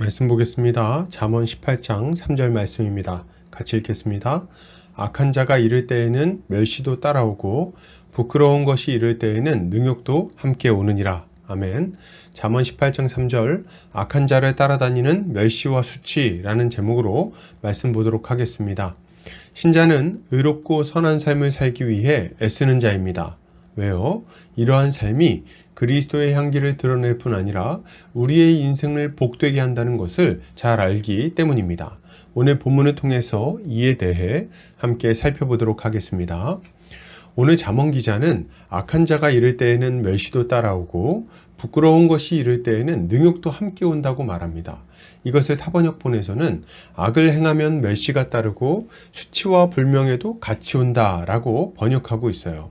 말씀 보겠습니다. 잠언 18장 3절 말씀입니다. 같이 읽겠습니다. 악한 자가 이를 때에는 멸시도 따라오고 부끄러운 것이 이를 때에는 능욕도 함께 오느니라. 아멘. 잠언 18장 3절 악한 자를 따라다니는 멸시와 수치라는 제목으로 말씀 보도록 하겠습니다. 신자는 의롭고 선한 삶을 살기 위해 애쓰는 자입니다. 왜요? 이러한 삶이 그리스도의 향기를 드러낼 뿐 아니라 우리의 인생을 복되게 한다는 것을 잘 알기 때문입니다. 오늘 본문을 통해서 이에 대해 함께 살펴보도록 하겠습니다. 오늘 잠언 기자는 악한 자가 이를 때에는 멸시도 따라오고 부끄러운 것이 이를 때에는 능욕도 함께 온다고 말합니다. 이것을 타번역본에서는 악을 행하면 멸시가 따르고 수치와 불명예도 같이 온다라고 번역하고 있어요.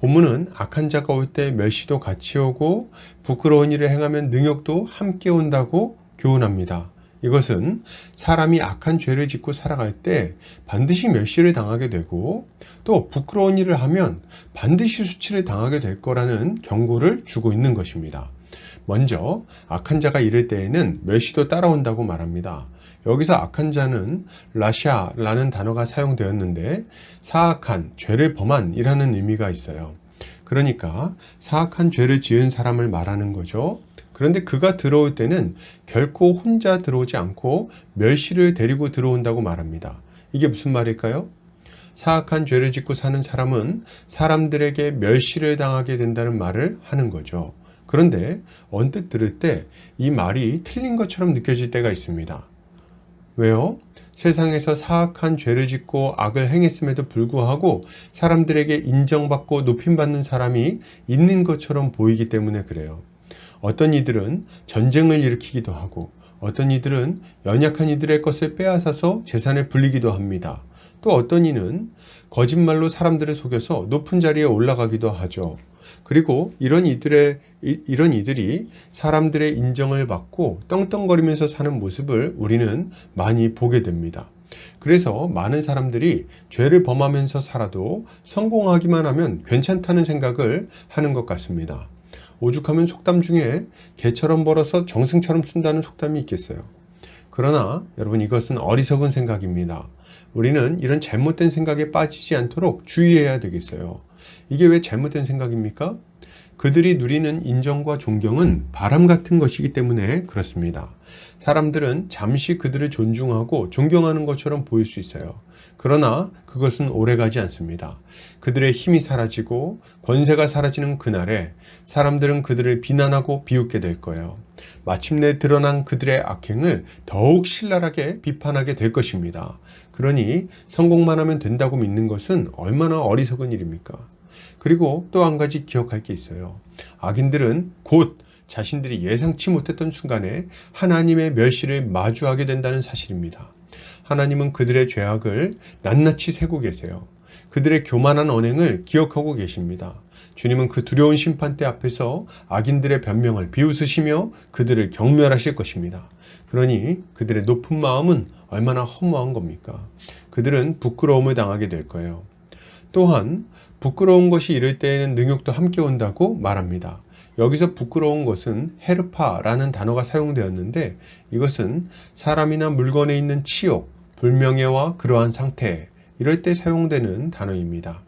본문은 악한 자가 올 때 멸시도 같이 오고 부끄러운 일을 행하면 능욕도 함께 온다고 교훈합니다. 이것은 사람이 악한 죄를 짓고 살아갈 때 반드시 멸시를 당하게 되고 또 부끄러운 일을 하면 반드시 수치를 당하게 될 거라는 경고를 주고 있는 것입니다. 먼저 악한 자가 이를 때에는 멸시도 따라온다고 말합니다. 여기서 악한 자는 라샤라는 단어가 사용되었는데 사악한, 죄를 범한 이라는 의미가 있어요. 그러니까 사악한 죄를 지은 사람을 말하는 거죠. 그런데 그가 들어올 때는 결코 혼자 들어오지 않고 멸시를 데리고 들어온다고 말합니다. 이게 무슨 말일까요? 사악한 죄를 짓고 사는 사람은 사람들에게 멸시를 당하게 된다는 말을 하는 거죠. 그런데 언뜻 들을 때 이 말이 틀린 것처럼 느껴질 때가 있습니다. 왜요? 세상에서 사악한 죄를 짓고 악을 행했음에도 불구하고 사람들에게 인정받고 높임받는 사람이 있는 것처럼 보이기 때문에 그래요. 어떤 이들은 전쟁을 일으키기도 하고 어떤 이들은 연약한 이들의 것을 빼앗아서 재산을 불리기도 합니다. 또 어떤 이는 거짓말로 사람들을 속여서 높은 자리에 올라가기도 하죠. 그리고 이런 이들이 사람들의 인정을 받고 떵떵거리면서 사는 모습을 우리는 많이 보게 됩니다. 그래서 많은 사람들이 죄를 범하면서 살아도 성공하기만 하면 괜찮다는 생각을 하는 것 같습니다. 오죽하면 속담 중에 개처럼 벌어서 정승처럼 쓴다는 속담이 있겠어요. 그러나 여러분, 이것은 어리석은 생각입니다. 우리는 이런 잘못된 생각에 빠지지 않도록 주의해야 되겠어요. 이게 왜 잘못된 생각입니까? 그들이 누리는 인정과 존경은 바람 같은 것이기 때문에 그렇습니다. 사람들은 잠시 그들을 존중하고 존경하는 것처럼 보일 수 있어요. 그러나 그것은 오래가지 않습니다. 그들의 힘이 사라지고 권세가 사라지는 그날에 사람들은 그들을 비난하고 비웃게 될 거예요. 마침내 드러난 그들의 악행을 더욱 신랄하게 비판하게 될 것입니다. 그러니 성공만 하면 된다고 믿는 것은 얼마나 어리석은 일입니까? 그리고 또 한 가지 기억할 게 있어요. 악인들은 곧 자신들이 예상치 못했던 순간에 하나님의 멸시를 마주하게 된다는 사실입니다. 하나님은 그들의 죄악을 낱낱이 세고 계세요. 그들의 교만한 언행을 기억하고 계십니다. 주님은 그 두려운 심판대 앞에서 악인들의 변명을 비웃으시며 그들을 경멸하실 것입니다. 그러니 그들의 높은 마음은 얼마나 허무한 겁니까? 그들은 부끄러움을 당하게 될 거예요. 또한 부끄러운 것이 이를 때에는 능욕도 함께 온다고 말합니다. 여기서 부끄러운 것은 헤르파라는 단어가 사용되었는데 이것은 사람이나 물건에 있는 치욕, 불명예와 그러한 상태, 이럴 때 사용되는 단어입니다.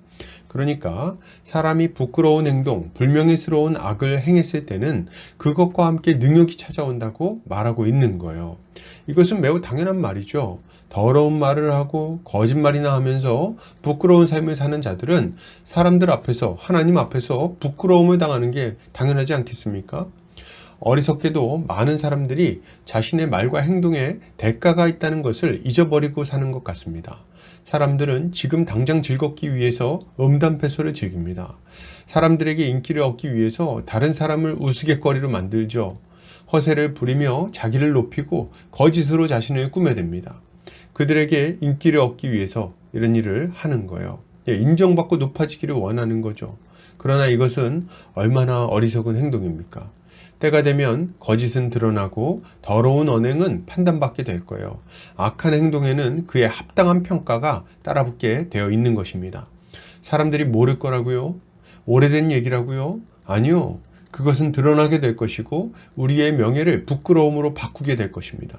그러니까 사람이 부끄러운 행동, 불명예스러운 악을 행했을 때는 그것과 함께 능욕이 찾아온다고 말하고 있는 거예요. 이것은 매우 당연한 말이죠. 더러운 말을 하고 거짓말이나 하면서 부끄러운 삶을 사는 자들은 사람들 앞에서, 하나님 앞에서 부끄러움을 당하는 게 당연하지 않겠습니까? 어리석게도 많은 사람들이 자신의 말과 행동에 대가가 있다는 것을 잊어버리고 사는 것 같습니다. 사람들은 지금 당장 즐겁기 위해서 음담패소를 즐깁니다. 사람들에게 인기를 얻기 위해서 다른 사람을 우스갯거리로 만들죠. 허세를 부리며 자기를 높이고 거짓으로 자신을 꾸며댑니다. 그들에게 인기를 얻기 위해서 이런 일을 하는 거예요. 인정받고 높아지기를 원하는 거죠. 그러나 이것은 얼마나 어리석은 행동입니까? 때가 되면 거짓은 드러나고 더러운 언행은 판단받게 될 거예요. 악한 행동에는 그에 합당한 평가가 따라붙게 되어 있는 것입니다. 사람들이 모를 거라고요? 오래된 얘기라고요? 아니요. 그것은 드러나게 될 것이고 우리의 명예를 부끄러움으로 바꾸게 될 것입니다.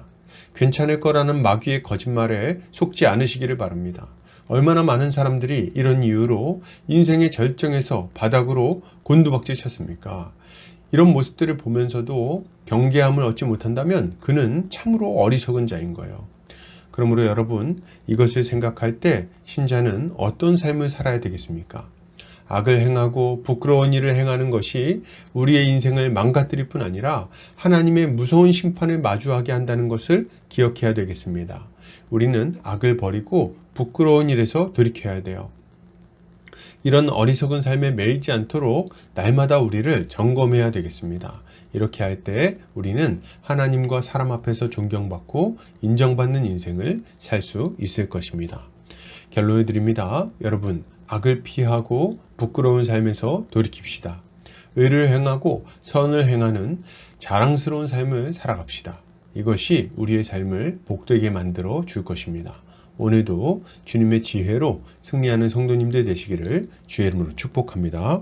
괜찮을 거라는 마귀의 거짓말에 속지 않으시기를 바랍니다. 얼마나 많은 사람들이 이런 이유로 인생의 절정에서 바닥으로 곤두박질 쳤습니까? 이런 모습들을 보면서도 경계함을 얻지 못한다면 그는 참으로 어리석은 자인 거예요. 그러므로 여러분, 이것을 생각할 때 신자는 어떤 삶을 살아야 되겠습니까? 악을 행하고 부끄러운 일을 행하는 것이 우리의 인생을 망가뜨릴 뿐 아니라 하나님의 무서운 심판을 마주하게 한다는 것을 기억해야 되겠습니다. 우리는 악을 버리고 부끄러운 일에서 돌이켜야 돼요. 이런 어리석은 삶에 매이지 않도록 날마다 우리를 점검해야 되겠습니다. 이렇게 할 때 우리는 하나님과 사람 앞에서 존경받고 인정받는 인생을 살 수 있을 것입니다. 결론을 드립니다. 여러분, 악을 피하고 부끄러운 삶에서 돌이킵시다. 의를 행하고 선을 행하는 자랑스러운 삶을 살아갑시다. 이것이 우리의 삶을 복되게 만들어 줄 것입니다. 오늘도 주님의 지혜로 승리하는 성도님들 되시기를 주의 이름으로 축복합니다.